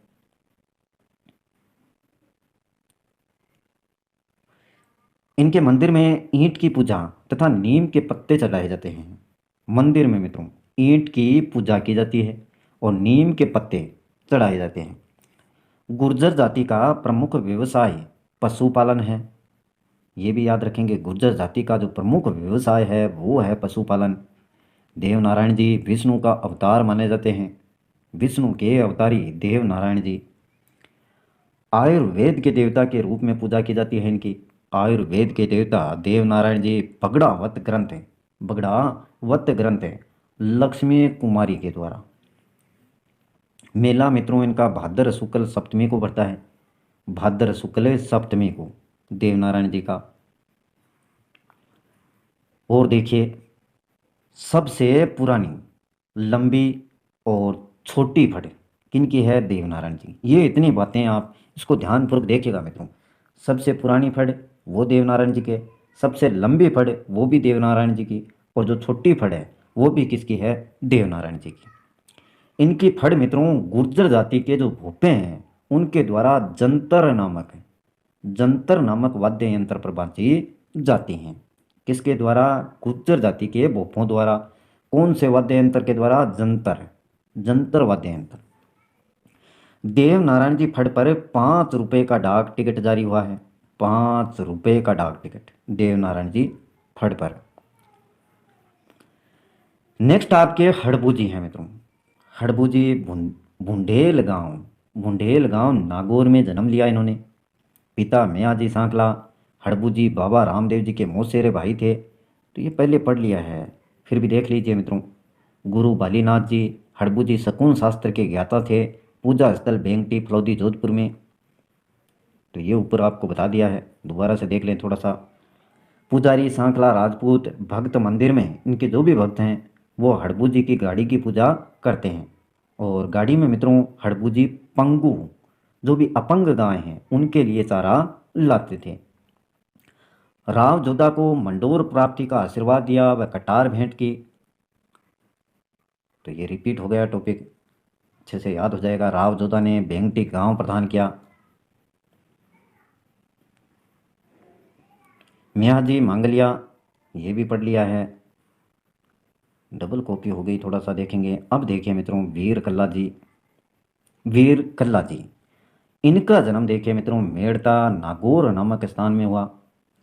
इनके मंदिर में ईंट की पूजा तथा नीम के पत्ते चढ़ाए जाते हैं। मंदिर में मित्रों ईंट की पूजा की जाती है और नीम के पत्ते चढ़ाए जाते हैं। गुर्जर जाति का प्रमुख व्यवसाय पशुपालन है। ये भी याद रखेंगे, गुर्जर जाति का जो प्रमुख व्यवसाय है वो है पशुपालन। देवनारायण जी विष्णु का अवतार माने जाते हैं। विष्णु के अवतारी देवनारायण जी। आयुर्वेद के देवता के रूप में पूजा की जाती है इनकी। आयुर्वेद के देवता देवनारायण जी बगड़ावत ग्रंथ है लक्ष्मी कुमारी के द्वारा। मेला मित्रों इनका भाद्र शुक्ल सप्तमी को पड़ता है। भाद्र शुक्ल सप्तमी को देवनारायण जी का। और देखिए सबसे पुरानी, लंबी और छोटी फड़ किनकी है? देवनारायण जी। ये इतनी बातें आप इसको ध्यानपूर्वक देखिएगा मित्रों। सबसे पुरानी फड़ वो देवनारायण जी के, सबसे लंबी फड़ वो भी देवनारायण जी की, और जो छोटी फड़ है वो भी किसकी है? देवनारायण जी की। इनकी फड़ मित्रों गुर्जर जाति के जो भूपे हैं उनके द्वारा जंतर नामक वाद्य यंत्र पर बांधी जाती हैं। किसके द्वारा? गुर्जर जाति के भूपों द्वारा। कौन से वाद्य यंत्र के द्वारा? जंतर वाद्य यंत्र। देवनारायण जी फड़ पर 5 रुपये का डाक टिकट जारी हुआ है। 5 रुपये का डाक टिकट देवनारायण जी फड़ पर। नेक्स्ट आपके हड़बूजी हैं मित्रों। हड़बूजी बुंडेल गांव नागौर में जन्म लिया इन्होंने। पिता मियाजी सांकला हड़बू जी बाबा रामदेव जी के मौसेरे भाई थे, तो ये पहले पढ़ लिया है, फिर भी देख लीजिए मित्रों। गुरु बालीनाथ जी, हड़बू जी शकुन शास्त्र के ज्ञाता थे, पूजा स्थल बेंगटी फलौदी जोधपुर में। तो ये ऊपर आपको बता दिया है, दोबारा से देख लें थोड़ा सा। पुजारी सांकला राजपूत भक्त मंदिर में, इनके जो भी भक्त हैं वो हड़बू जी की गाड़ी की पूजा करते हैं। और गाड़ी में मित्रों हड़बू जी पंगु, जो भी अपंग गाय हैं उनके लिए चारा लाते थे। राव जोधा को मंडोर प्राप्ति का आशीर्वाद दिया व कटार भेंट की। तो ये रिपीट हो गया टॉपिक, अच्छे से याद हो जाएगा। राव जोधा ने भेंगटी गांव प्रदान किया। मियाजी मांगलिया, ये भी पढ़ लिया है, डबल कॉपी हो गई, थोड़ा सा देखेंगे। अब देखिए मित्रों वीर कल्ला जी, वीर कल्ला जी, इनका जन्म देखिए मित्रों मेड़ता नागौर नामक स्थान में हुआ।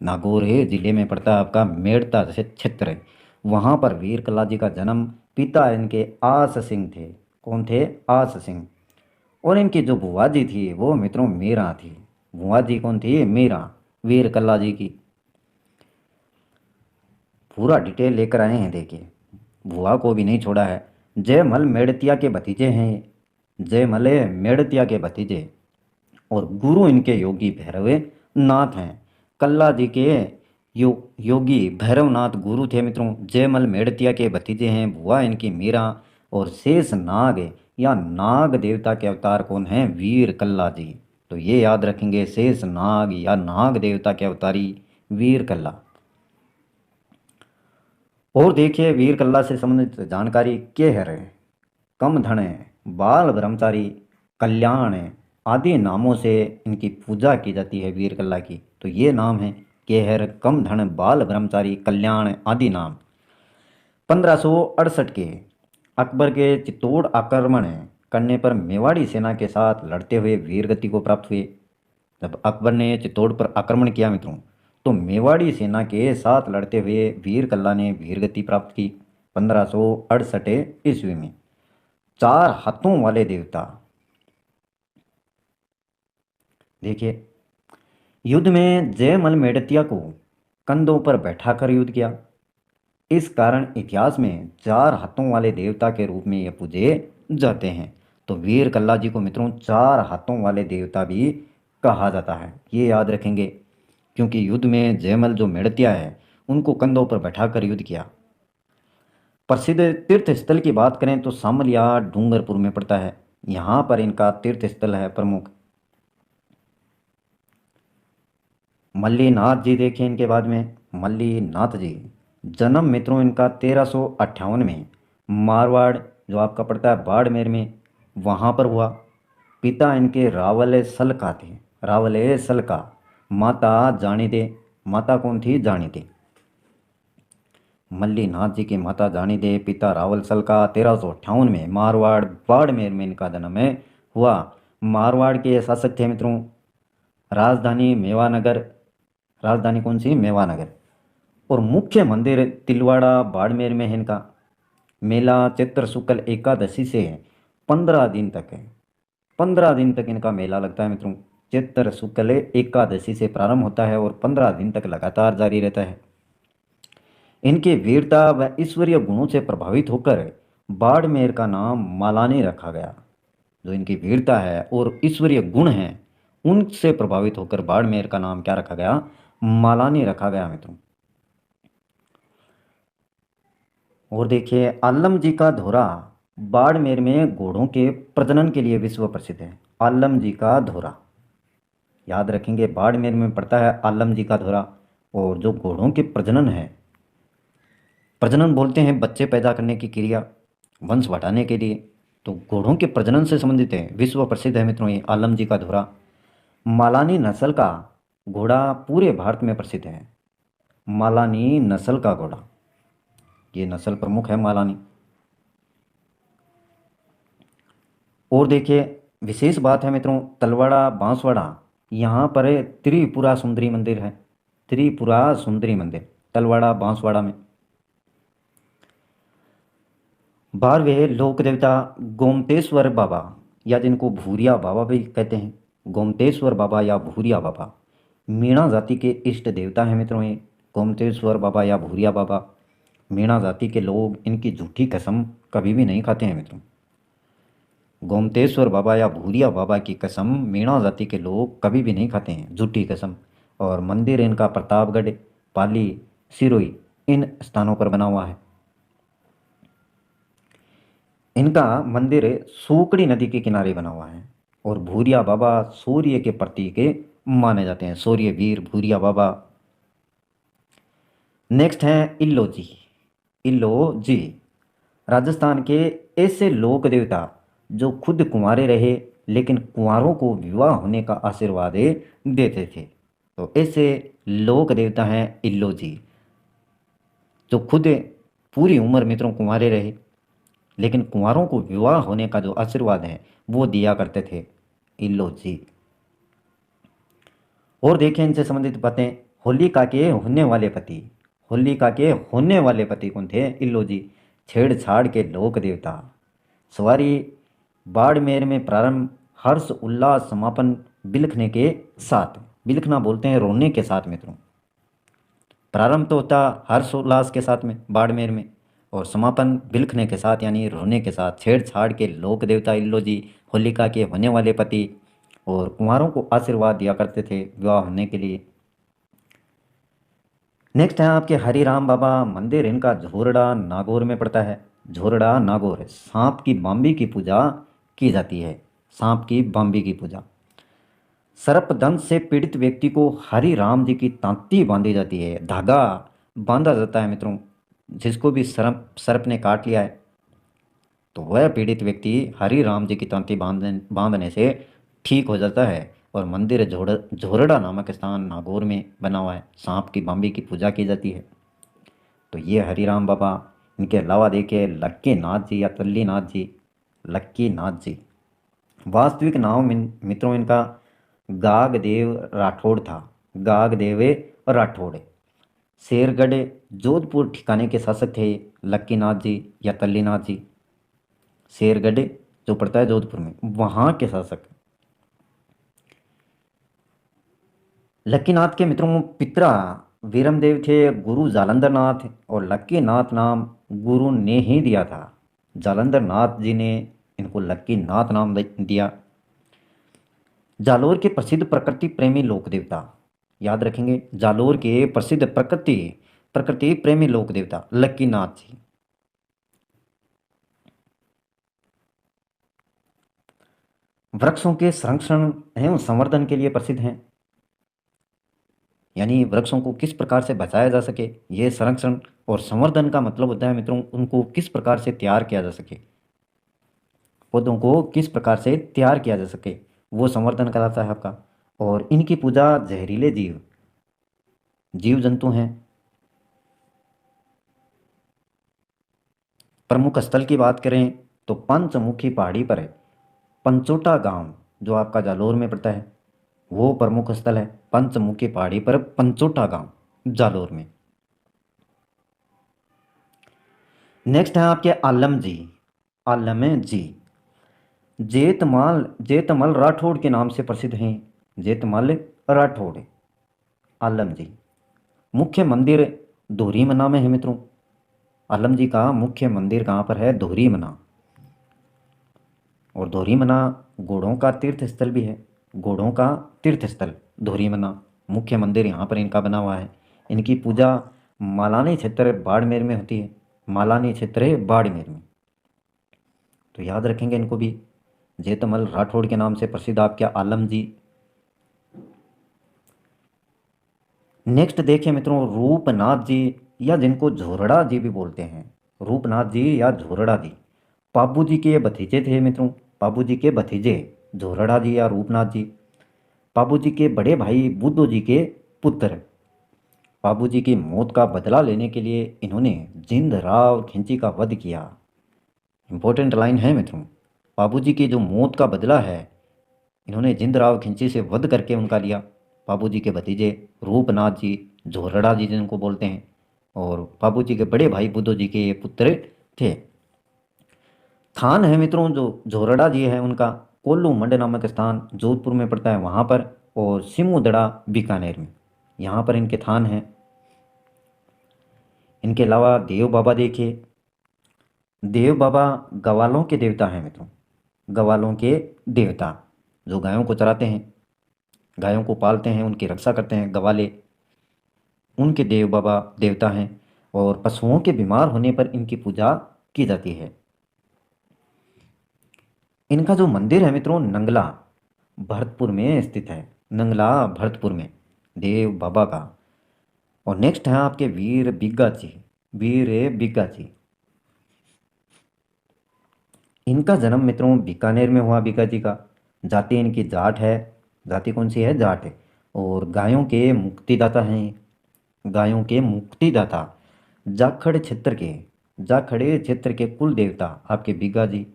नागौर है जिले में पड़ता है आपका, मेड़ता जैसे क्षेत्र है, वहाँ पर वीर कल्ला जी का जन्म। पिता इनके आस सिंह थे। कौन थे? आस सिंह। और इनकी जो बुआ जी थी वो मित्रों मीरा थी। बुआ जी कौन थी? मीरा, वीर कल्ला जी की। पूरा डिटेल लेकर आए हैं देखिए, बुआ को भी नहीं छोड़ा है। जयमल मेड़तिया के भतीजे हैं ये, जयमल मेड़तिया के भतीजे। और गुरु इनके योगी भैरव नाथ हैं। कल्ला जी के योगी भैरवनाथ गुरु थे मित्रों। जयमल मेड़तिया के भतीजे हैं, बुआ इनकी मीरा। और शेष नाग या नाग देवता के अवतार कौन है? वीर कल्ला जी। तो ये याद रखेंगे, शेष नाग या नाग देवता के अवतारी वीर कल्ला। और देखिए वीर कल्ला से संबंधित जानकारी के है, कम धन, बाल ब्रह्मचारी, कल्याण आदि नामों से इनकी पूजा की जाती है वीर कल्ला की। तो ये नाम है केहर, कम धन, बाल ब्रह्मचारी, कल्याण आदि नाम। 1568 के अकबर के चित्तौड़ आक्रमण करने पर मेवाड़ी सेना के साथ लड़ते हुए वीरगति को प्राप्त हुए। जब अकबर ने चित्तौड़ पर आक्रमण किया मित्रों, तो मेवाड़ी सेना के साथ लड़ते हुए वीर कल्ला ने वीरगति प्राप्त की 1568 ईस्वी में। चार हाथों वाले देवता देखिए, युद्ध में जयमल मेड़तिया को कंधों पर बैठाकर युद्ध किया। इस कारण इतिहास में चार हाथों वाले देवता के रूप में ये पूजे जाते हैं। तो वीर कल्ला जी को मित्रों चार हाथों वाले देवता भी कहा जाता है, ये याद रखेंगे, क्योंकि युद्ध में जयमल जो मेड़तिया है उनको कंधों पर बैठाकर युद्ध किया। प्रसिद्ध तीर्थ स्थल की बात करें तो सामलिया डूंगरपुर में पड़ता है, यहाँ पर इनका तीर्थ स्थल है प्रमुख। मल्लीनाथ जी देखिए इनके बाद में, मल्लीनाथ जी जन्म मित्रों इनका 1358 में मारवाड़ जो आपका पड़ता है बाड़मेर में, वहाँ पर हुआ। पिता इनके रावल सलका थे, रावल सलका। माता जानी दे, माता कौन थी? जानी दे। मल्लीनाथ जी की माता जानी दे, पिता रावल सलका। 1358 में मारवाड़ बाड़मेर में इनका जन्म हुआ। मारवाड़ के शासक थे मित्रों, राजधानी मेवानगर, राजधानी कौन सी? मेवानगर। और मुख्य मंदिर तिलवाड़ा बाड़मेर में है इनका। मेला चैत्र शुक्ल एकादशी से 15 दिन तक है, 15 दिन तक इनका मेला लगता है मित्रों। चैत्र शुक्ल एकादशी से प्रारंभ होता है और 15 दिन तक लगातार जारी रहता है। इनके वीरता व ईश्वरीय गुणों से प्रभावित होकर बाड़मेर का नाम मालानी रखा गया। जो इनकी वीरता है और ईश्वरीय गुण हैं उनसे प्रभावित होकर बाड़मेर का नाम क्या रखा गया? मालानी रखा गया मित्रों। और देखिए आलम जी का धोरा बाड़मेर में घोड़ों के प्रजनन के लिए विश्व प्रसिद्ध है। आलम जी का धोरा याद रखेंगे, बाड़मेर में पड़ता है आलम जी का धोरा। और जो घोड़ों के प्रजनन है, प्रजनन बोलते हैं बच्चे पैदा करने की क्रिया, वंश बढ़ाने के लिए, तो घोड़ों के प्रजनन से संबंधित है, विश्व प्रसिद्ध है मित्रों ये आलम जी का धोरा। मालानी नस्ल का घोड़ा पूरे भारत में प्रसिद्ध है। मालानी नस्ल का घोड़ा, ये नस्ल प्रमुख है मालानी। और देखिए विशेष बात है मित्रों, तलवाड़ा बांसवाड़ा, यहाँ पर त्रिपुरा सुंदरी मंदिर है। त्रिपुरा सुंदरी मंदिर तलवाड़ा बांसवाड़ा में। 12वें लोक देवता गोमतेश्वर बाबा, या जिनको भूरिया बाबा भी कहते हैं, गोमतेश्वर बाबा या भूरिया बाबा, मीणा जाति के इष्ट देवता हैं मित्रों ये, गोमतेश्वर बाबा या भूरिया बाबा। मीणा जाति के लोग इनकी झूठी कसम कभी भी नहीं खाते हैं मित्रों। गोमतेश्वर बाबा या भूरिया बाबा की कसम मीणा जाति के लोग कभी भी नहीं खाते हैं, झूठी कसम। और मंदिर इनका प्रतापगढ़, पाली, सिरोही इन स्थानों पर बना हुआ है। इनका मंदिर सूकड़ी नदी के किनारे बना हुआ है। और भूरिया बाबा सूर्य के प्रतीक माने जाते हैं, सूर्य वीर भूरिया बाबा। नेक्स्ट हैं इल्लो जी। इल्लो जी राजस्थान के ऐसे लोक देवता जो खुद कुंवारे रहे लेकिन कुंवारों को विवाह होने का आशीर्वाद देते थे। तो ऐसे लोक देवता हैं इल्लो जी, जो खुद पूरी उम्र मित्रों कुंवारे रहे लेकिन कुंवारों को विवाह होने का जो आशीर्वाद है वो दिया करते थे, इल्लो जी। और देखें इनसे संबंधित बातें। होलिका के होने वाले पति, होलिका के होने वाले पति कौन थे? इल्लो जी। छेड़छाड़ के लोक देवता। सवारी बाड़मेर में प्रारंभ, हर्ष उल्लास समापन बिलखने के साथ। बिलखना बोलते हैं रोने के साथ मित्रों। प्रारंभ तो होता हर्ष उल्लास के साथ में बाड़मेर में, और समापन बिलखने के साथ यानी रोने के साथ। छेड़छाड़ के लोक देवता इल्लो जी, होलिका के होने वाले पति, और कुंवारों को आशीर्वाद दिया करते थे विवाह होने के लिए। नेक्स्ट है आपके हरिराम बाबा। मंदिर इनका झोरड़ा नागौर में पड़ता है। झोरड़ा नागौर। सांप की बाम्बी की पूजा की जाती है, सांप की बाम्बी की पूजा। सर्पदंश से पीड़ित व्यक्ति को हरि राम जी की तांती बांधी जाती है, धागा बांधा जाता है मित्रों। जिसको भी सर्प ने काट लिया है तो वह पीड़ित व्यक्ति हरि राम जी की तांती बांधने से ठीक हो जाता है। और मंदिर झोरड़ा नामक स्थान नागौर में बना हुआ है। सांप की बाम्बी की पूजा की जाती है। तो ये हरिराम बाबा। इनके अलावा देखिए लक्की नाथ जी या तल्ली नाथ जी। लक्की नाथ जी वास्तविक नाम मित्रों इनका गागदेव राठौड़ था। गागदेव राठौड़। शेरगढ़ जोधपुर ठिकाने के शासक थे लक्की नाथ जी या तल्ली नाथ जी। शेरगढ़ जो पड़ता है जोधपुर में, वहाँ के शासक। लक्कीनाथ के मित्रों पिता वीरमदेव थे गुरु जालंधर नाथ, और लक्कीनाथ नाम गुरु ने ही दिया था। जालंधर नाथ जी ने इनको लक्कीनाथ नाम दिया। जालोर के प्रसिद्ध प्रकृति प्रेमी लोक देवता, याद रखेंगे, जालोर के प्रसिद्ध प्रकृति प्रकृति प्रेमी लोक देवता लक्कीनाथ जी। वृक्षों के संरक्षण एवं संवर्धन के लिए प्रसिद्ध हैं। यानी वृक्षों को किस प्रकार से बचाया जा सके, ये संरक्षण और संवर्धन का मतलब होता है मित्रों उनको किस प्रकार से तैयार किया जा सके, पौधों को किस प्रकार से तैयार किया जा सके, वो संवर्धन कहलाता है आपका। और इनकी पूजा जहरीले जीव जंतु हैं। प्रमुख स्थल की बात करें तो पंचमुखी पहाड़ी पर पंचोटा गांव जो आपका जालोर में पड़ता है वो प्रमुख स्थल है। पंचमुखी पहाड़ी पर पंचोटा गांव जालोर में। नेक्स्ट है आपके आलम जी। आलम जी जेतमल राठौड़ के नाम से प्रसिद्ध हैं। जेतमल राठौड़। आलम जी। मुख्य मंदिर दोहरीमना में है मित्रों। आलम जी का मुख्य मंदिर कहाँ पर है? दोहरीमना। और दोहरीमना घोड़ों का तीर्थ स्थल भी है। घोड़ों का तीर्थ स्थल दोहरीमना। मुख्य मंदिर यहाँ पर इनका बना हुआ है। इनकी पूजा मालानी क्षेत्र बाड़मेर में होती है। मालानी क्षेत्र बाड़मेर में। तो याद रखेंगे इनको भी। जेतमल राठौड़ के नाम से प्रसिद्ध आपके आलम जी। नेक्स्ट देखिए मित्रों रूपनाथ जी, या जिनको झोरड़ा जी भी बोलते हैं। रूपनाथ जी या झोरड़ा जी पाबू जी के भतीजे थे मित्रों। पाबू जी के भतीजे झोरड़ा जी या रूपनाथ जी। पाबू जी के बड़े भाई बुद्धो जी के पुत्र। पाबू जी की मौत का बदला लेने के लिए इन्होंने जिंद राव खिंची का वध किया। इंपॉर्टेंट लाइन है मित्रों। पाबू जी की जो मौत का बदला है इन्होंने जिंद राव खिंची से वध करके उनका लिया। पाबू जी के भतीजे रूपनाथ जी, झोरड़ा जी जिनको बोलते हैं, और पाबू जी के बड़े भाई बुद्धो जी के ये पुत्र थे। स्थान है मित्रों जो झोरड़ा जी है उनका कोल्लू मंड नामक स्थान जोधपुर में पड़ता है, वहाँ पर और सिमुदड़ा बीकानेर में, यहाँ पर इनके थान हैं। इनके अलावा देव बाबा देखिए, देव बाबा गवालों के देवता हैं मित्रों, गवालों के देवता जो गायों को चराते हैं, गायों को पालते हैं, उनकी रक्षा करते हैं, गवाले उनके देव बाबा देवता हैं। और पशुओं के बीमार होने पर इनकी पूजा की जाती है। इनका जो मंदिर है मित्रों नंगला भरतपुर में स्थित है, नंगला भरतपुर में देव बाबा का। और नेक्स्ट है आपके वीर बिग्गा जी, वीर बिग्गा जी। इनका जन्म मित्रों बीकानेर में हुआ, बिग्गा जी का। जाति इनकी जाट है, जाति कौन सी है, जाट है। और गायों के मुक्तिदाता हैं, गायों के मुक्तिदाता, जाखड़े क्षेत्र के कुल देवता आपके बिग्गा जी।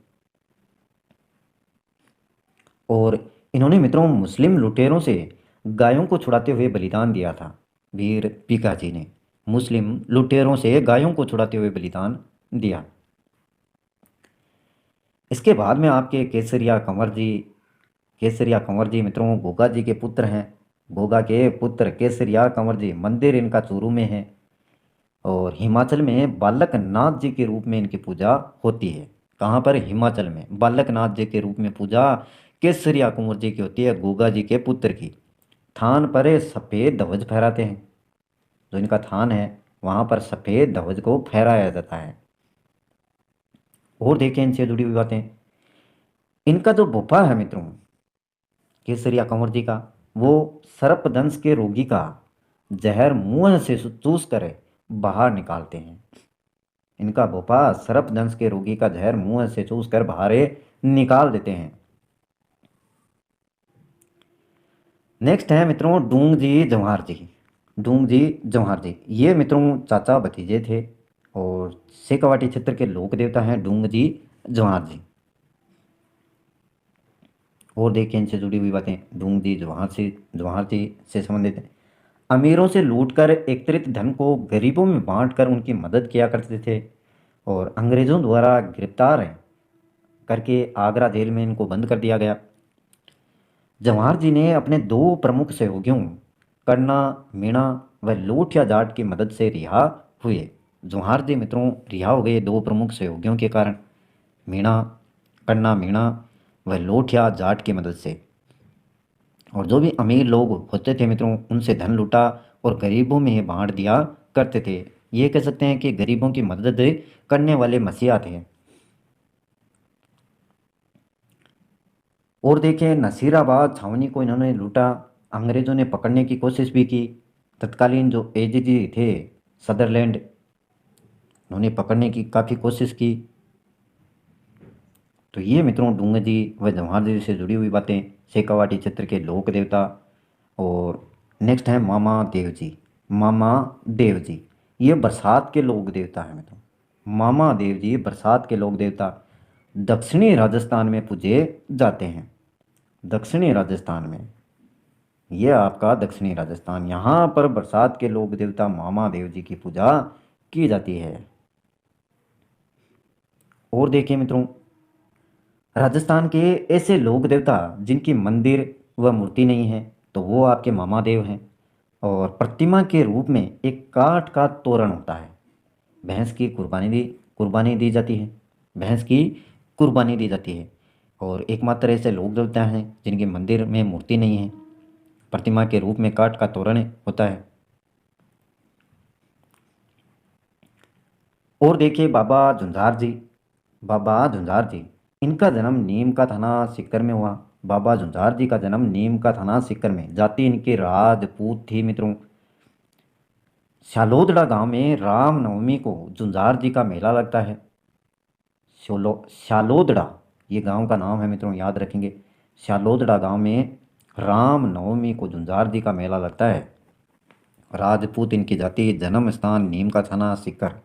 और इन्होंने मित्रों मुस्लिम लुटेरों से गायों को छुड़ाते हुए बलिदान दिया था। वीर बिग्गा जी ने मुस्लिम लुटेरों से गायों को छुड़ाते हुए बलिदान दिया। इसके बाद में आपके केसरिया कंवर जी मित्रों गोगा जी के पुत्र हैं। गोगा के पुत्र केसरिया कंवर जी, मंदिर इनका चूरू में है। और हिमाचल में बालक नाथ जी के रूप में इनकी पूजा होती है। कहाँ पर, हिमाचल में बालक नाथ जी के रूप में पूजा केसरिया कुंवर जी की होती है, गोगा जी के पुत्र की। थान पर सफ़ेद ध्वज फहराते हैं, जो इनका थान है वहाँ पर सफ़ेद ध्वज को फहराया जाता है। और देखें इनसे जुड़ी हुई बातें, इनका जो बुफा है मित्रों केसरिया कंवर जी का, वो सर्पदंश के रोगी का जहर मुंह से चूस कर बाहर निकालते हैं। इनका बुफा सर्पदंश के रोगी का जहर मुंह से चूस कर बाहर निकाल देते हैं। नेक्स्ट है मित्रों डूंग जी जवाहर जी, डूंग जी जवाहर जी। ये मित्रों चाचा भतीजे थे और शेखावाटी क्षेत्र के लोक देवता हैं डूंग जी जवाहर जी। और देखिए इनसे जुड़ी हुई बातें, डूंग जी जवाहर जी से संबंधित है। अमीरों से लूटकर एकत्रित धन को गरीबों में बांटकर उनकी मदद किया करते थे। और अंग्रेज़ों द्वारा गिरफ्तार करके आगरा जेल में इनको बंद कर दिया गया। जवाहर जी ने अपने दो प्रमुख सहयोगियों कन्ना मीणा व लोठिया जाट की मदद से रिहा हुए। जवाहर जी मित्रों रिहा हो गए दो प्रमुख सहयोगियों के कारण, कन्ना मीणा व लोठिया जाट की मदद से। और जो भी अमीर लोग होते थे मित्रों उनसे धन लूटा और गरीबों में बांट दिया करते थे। ये कह सकते हैं कि गरीबों की मदद करने वाले मसीहा थे। और देखें नसीराबाद छावनी को इन्होंने लूटा, अंग्रेज़ों ने पकड़ने की कोशिश भी की। तत्कालीन जो एजीजी थे सदरलैंड, उन्होंने पकड़ने की काफ़ी कोशिश की। तो ये मित्रों डूंग जी व जवाहर जी से जुड़ी हुई बातें, शेखावाटी क्षेत्र के लोक देवता। और नेक्स्ट है मामा देव जी, मामा देव जी। ये बरसात के लोक देवता है मित्रों, मामा देव जी बरसात के लोक देवता दक्षिणी राजस्थान में पूजे जाते हैं। दक्षिणी राजस्थान में, यह आपका दक्षिणी राजस्थान, यहाँ पर बरसात के लोक देवता मामा देव जी की पूजा की जाती है। और देखिए मित्रों राजस्थान के ऐसे लोक देवता जिनकी मंदिर व मूर्ति नहीं है तो वो आपके मामा देव हैं। और प्रतिमा के रूप में एक काठ का तोरण होता है, भैंस की कुर्बानी दी जाती है, भैंस की कुर्बानी दी जाती है। और एकमात्र ऐसे लोक देवता हैं जिनके मंदिर में मूर्ति नहीं है, प्रतिमा के रूप में काठ का तोरण होता है। और देखिए बाबा झुंझार जी, बाबा झुंझार जी, इनका जन्म नीम का थाना सीकर में हुआ। बाबा झुंझार जी का जन्म नीम का थाना सीकर में, जाति इनकी राजपूत थी मित्रों। शालोदड़ा गांव में रामनवमी को झुंझार जी का मेला लगता है। शालोदड़ा ये गांव का नाम है मित्रों, याद रखेंगे। शालोदड़ा गांव में रामनवमी को झुंझार जी का मेला लगता है। राजपूत इनकी जाति, जन्म स्थान नीम का थाना सीकर।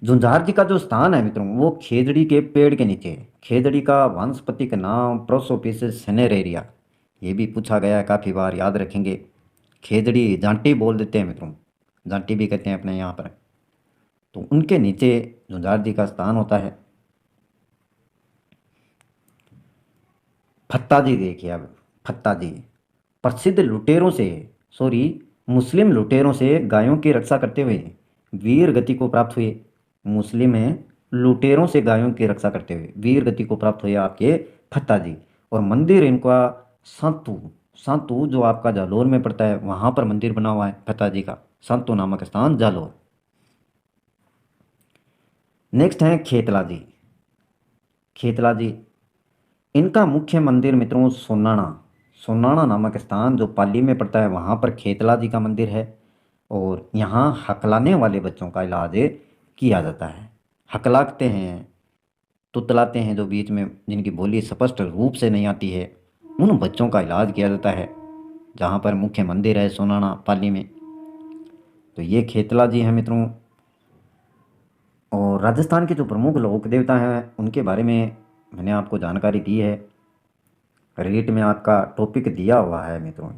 झुंझार जी का जो स्थान है मित्रों वो खेजड़ी के पेड़ के नीचे है। खेजड़ी का वानस्पतिक नाम प्रोसोपिसिस सेनेरेरिया, ये भी पूछा गया है काफ़ी बार, याद रखेंगे। खेजड़ी जांटी बोल देते हैं मित्रों, जांटी भी कहते हैं अपने यहाँ पर। तो उनके नीचे झुंझार जी का स्थान होता है। फत्ताजी देखिए अब, फत्ताजी प्रसिद्ध लुटेरों से, सॉरी, मुस्लिम लुटेरों से गायों की रक्षा करते हुए वीर गति को प्राप्त हुए। मुस्लिम हैं, लुटेरों से गायों की रक्षा करते हुए वीर गति को प्राप्त हुए आपके फत्ताजी। और मंदिर इनका सांतू, सांतू जो आपका जालौर में पड़ता है, वहाँ पर मंदिर बना हुआ है फत्ताजी का, सांतू नामक स्थान जालौर। नेक्स्ट है खेतला जी। खेतला जी, इनका मुख्य मंदिर मित्रों सोनाणा, सोनाणा नामक स्थान जो पाली में पड़ता है, वहाँ पर खेतला जी का मंदिर है। और यहाँ हकलाने वाले बच्चों का इलाज किया जाता है। हकलाते हैं, तुतलाते हैं, जो बीच में जिनकी बोली स्पष्ट रूप से नहीं आती है, उन बच्चों का इलाज किया जाता है, जहाँ पर मुख्य मंदिर है सोनाणा पाली में। तो ये खेतला जी हैं मित्रों। और राजस्थान के जो प्रमुख लोक देवता हैं उनके बारे में मैंने आपको जानकारी दी है, रेट में आपका टॉपिक दिया हुआ है मित्रों।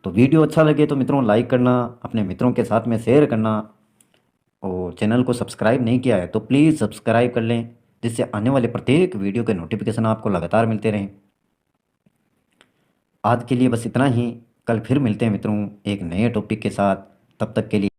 तो वीडियो अच्छा लगे तो मित्रों लाइक करना, अपने मित्रों के साथ में शेयर करना, और चैनल को सब्सक्राइब नहीं किया है तो प्लीज़ सब्सक्राइब कर लें, जिससे आने वाले प्रत्येक वीडियो के नोटिफिकेशन आपको लगातार मिलते रहें। आज के लिए बस इतना ही, कल फिर मिलते हैं मित्रों एक नए टॉपिक के साथ। तब तक के लिए